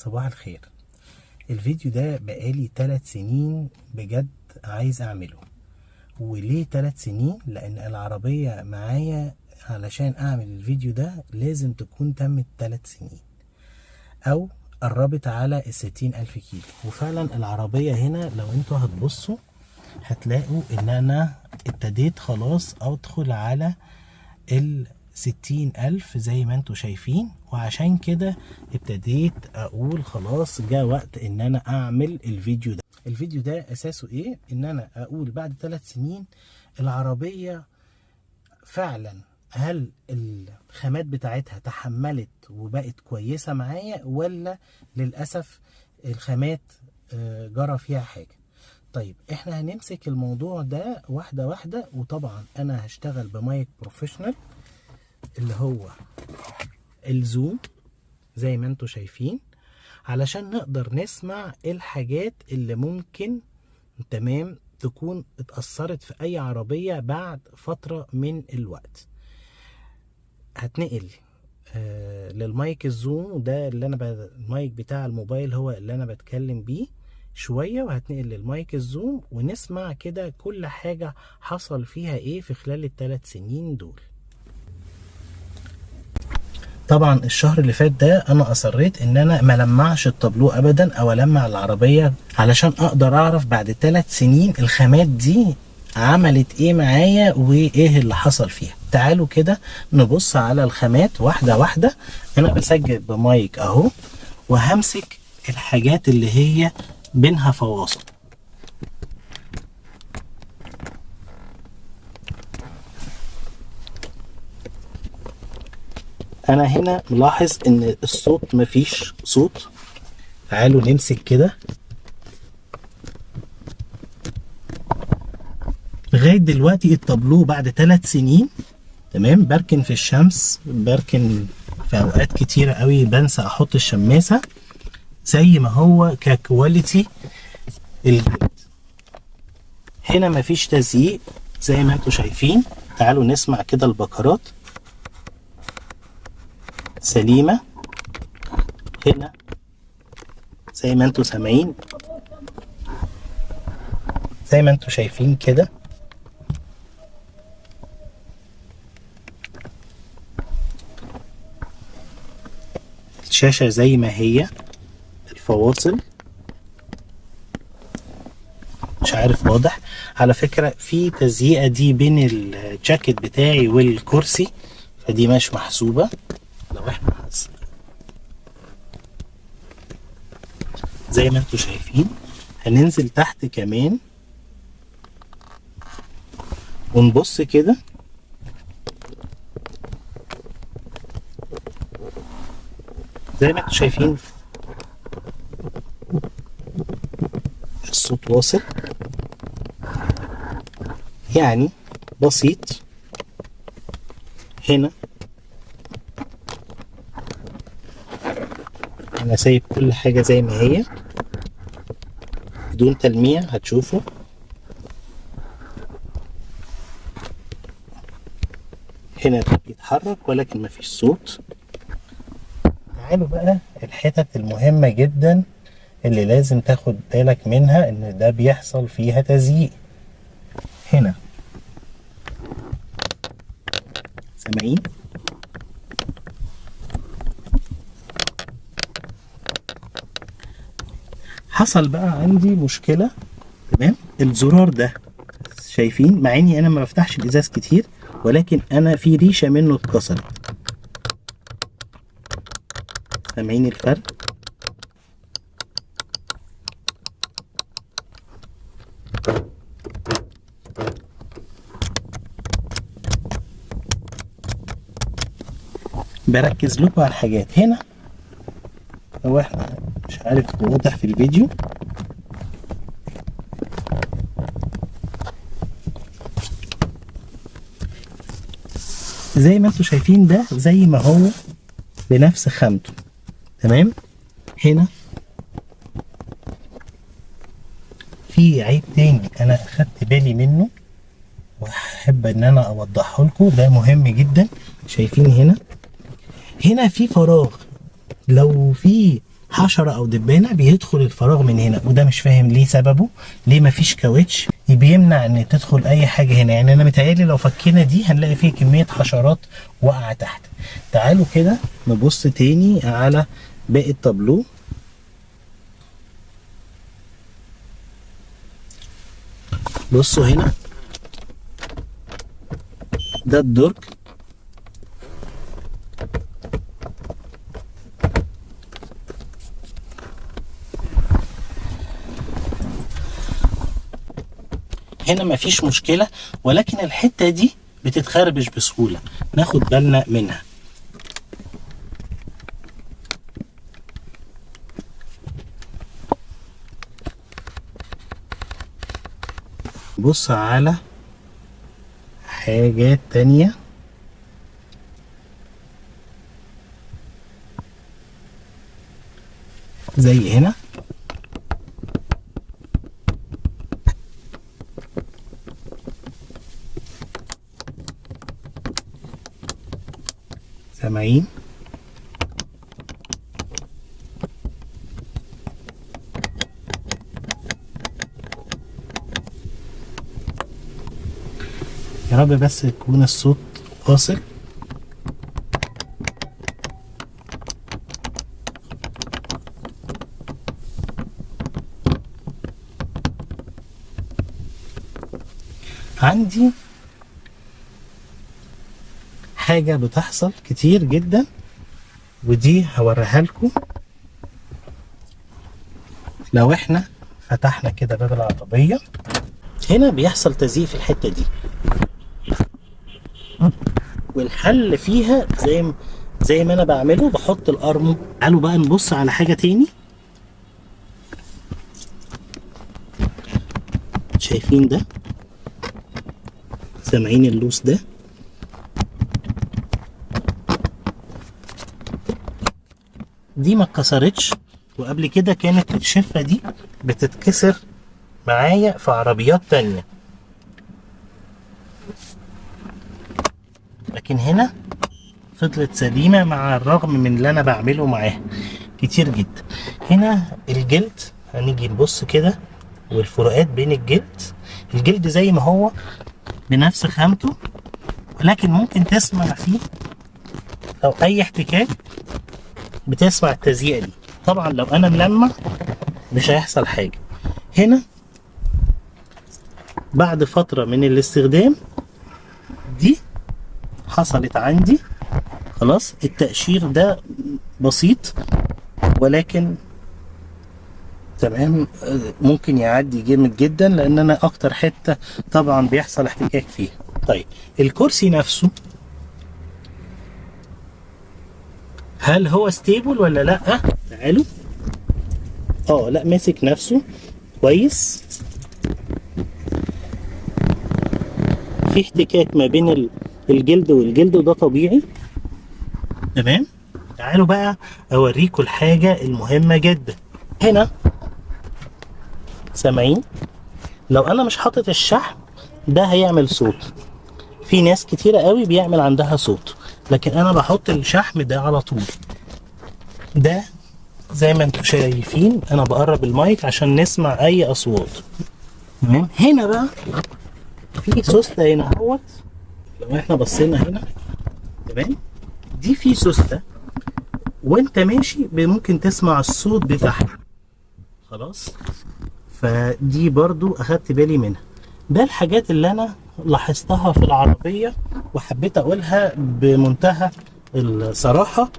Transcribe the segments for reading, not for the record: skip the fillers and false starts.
صباح الخير. الفيديو ده بقالي 3 سنين بجد عايز اعمله. وليه 3 سنين؟ لان العربية معايا علشان اعمل الفيديو ده لازم تكون تمت 3 سنين او قربت على 60,000 كيلو. وفعلا العربية هنا لو انتوا هتبصوا هتلاقوا ان انا ابتديت خلاص ادخل على 60,000 زي ما انتوا شايفين، وعشان كده ابتديت اقول خلاص جاء وقت ان انا اعمل الفيديو ده. الفيديو ده اساسه ايه؟ ان انا اقول بعد 3 سنين العربية فعلا هل الخامات بتاعتها تحملت وبقت كويسة معايا، ولا للأسف الخامات جرى فيها حاجة. طيب احنا هنمسك الموضوع ده واحدة واحدة، وطبعا انا هشتغل بمايك بروفيشنال اللي هو الزوم زي ما انتوا شايفين، علشان نقدر نسمع الحاجات اللي ممكن تمام تكون اتأثرت في اي عربية بعد فترة من الوقت. هتنقل للمايك الزوم ده اللي انا المايك بتاع الموبايل هو اللي انا بتكلم بيه شوية، وهتنقل للمايك الزوم ونسمع كده كل حاجة حصل فيها ايه في خلال ال3 سنين دول. طبعا الشهر اللي فات ده انا اصريت ان انا ما لمعش التابلو ابدا او المع العربية علشان اقدر اعرف بعد 3 سنين الخامات دي عملت ايه معايا وايه اللي حصل فيها. تعالوا كده نبص على الخامات واحدة واحدة. انا بسجل بمايك اهو، وهمسك الحاجات اللي هي بينها فواصل. انا هنا ملاحظ ان الصوت مفيش صوت. تعالوا نمسك كده. لغاية دلوقتي التابلو بعد 3 سنين تمام. بركن في الشمس، بركن في اوقات كتيرة قوي بنسى احط الشماسة زي ما هو ككواليتي الجلد. هنا مفيش تزييق زي ما انتوا شايفين. تعالوا نسمع كده البكرات سليمة هنا زي ما انتوا سامعين، زي ما انتوا شايفين كده. الشاشة زي ما هي، الفواصل مش عارف واضح. على فكرة في تزييقة دي بين الجاكيت بتاعي والكرسي، فدي مش محسوبة. لو احنا زي ما انتوا شايفين هننزل تحت كمان ونبص كده. زي ما انتوا شايفين الصوت واصل، يعني بسيط. هنا انا سايب كل حاجة زي ما هي بدون تلميع. هتشوفوا هنا بيتحرك ولكن مفيش صوت. تعالوا بقى الحتت المهمة جدا اللي لازم تاخد بالك منها، ان ده بيحصل فيها تزييق. هنا سامعين؟ حصل بقى عندي مشكلة. تمام، الزرار ده شايفين، مع اني انا ما بفتحش الازاز كتير ولكن انا في ريشة منه اتكسرت. سامعين الفرق؟ بركز لكم على الحاجات هنا. هو احنا مش عارف واضح في الفيديو. زي ما انتوا شايفين ده زي ما هو بنفس خامته. تمام. هنا في عيب تاني انا اخدت بالي منه واحب ان انا اوضحه لكم، ده مهم جدا. شايفين هنا في فراغ، لو في حشرة او دبانة بيدخل الفراغ من هنا، وده مش فاهم ليه سببه، ليه مفيش كاوتش بيمنع ان تدخل اي حاجة هنا. يعني انا متهيألي لو فكينا دي هنلاقي فيه كمية حشرات واقعة تحت. تعالوا كده نبص تاني على باقي التابلو. بصوا هنا ده الدرج، هنا مفيش مشكلة، ولكن الحتة دي بتتخربش بسهولة، ناخد بالنا منها. بص على حاجات تانية، زي هنا سامعين؟ يا رب بس يكون الصوت واصل. عندي حاجة بتحصل كتير جدا، ودي هوريها لكم. لو احنا فتحنا كده باب العربية هنا بيحصل تزييق في الحتة دي، والحل فيها زي ما انا بعمله، بحط الارمو. تعالوا بقى نبص على حاجة تاني. شايفين ده؟ سامعين اللوس ده؟ دي ما اتكسرتش، وقبل كده كانت الشفة دي بتتكسر معايا في عربيات تانية، لكن هنا فضلت سليمة مع الرغم من اللي انا بعمله معاها كتير جدا. هنا الجلد هنيجي نبص كده، والفروقات بين الجلد زي ما هو بنفس خامته، ولكن ممكن تسمع فيه لو اي احتكاك بتسمع التزييقة دي. طبعا لو انا ملمع مش هيحصل حاجة. هنا بعد فترة من الاستخدام دي حصلت عندي خلاص. التقشير ده بسيط ولكن تمام، ممكن يعدي جامد جدا، لان انا اكتر حتة طبعا بيحصل احتكاك فيها. طيب الكرسي نفسه هل هو ستيبل ولا لا؟ تعالوا. لا ماسك نفسه كويس، في احتكاك ما بين الجلد والجلد، وده طبيعي. تمام. تعالوا بقى اوريكم الحاجة المهمة جدا. هنا سامعين؟ لو انا مش حاطط الشحم ده هيعمل صوت، في ناس كتيرة قوي بيعمل عندها صوت، لكن انا بحط الشحم ده على طول. ده زي ما انتم شايفين، انا بقرب المايك عشان نسمع اي اصوات. تمام. هنا بقى في سوستة هنا اهوت، لو احنا بصينا هنا تمام، دي في سوستة وانت ماشي ممكن تسمع الصوت بتاعها خلاص. فدي برضو اخدت بالي منها. ده الحاجات اللي انا لاحظتها في العربية وحبيت اقولها بمنتهى الصراحة،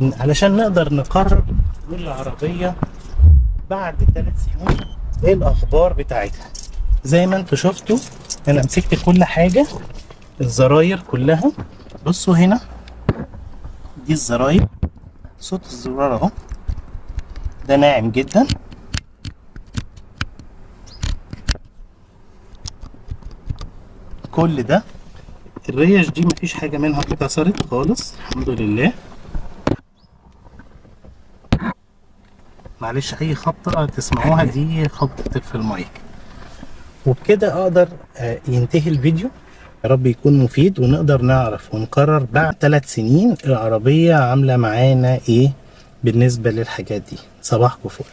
علشان نقدر نقرر العربية بعد 3 سنين ايه الاخبار بتاعتها. زي ما انتوا شفتوا انا مسكت كل حاجة، الزراير كلها. بصوا هنا دي الزراير، صوت الزرار اهو، ده ناعم جدا. كل ده الريش دي مفيش حاجة منها اتكسرت خالص الحمد لله. معلش اي خبطة تسمعوها دي خبطة في المايك. وبكده اقدر ينتهي الفيديو. يا رب يكون مفيد ونقدر نعرف ونقرر بعد 3 سنين العربية عاملة معانا ايه بالنسبة للحاجات دي. صباحكم فل.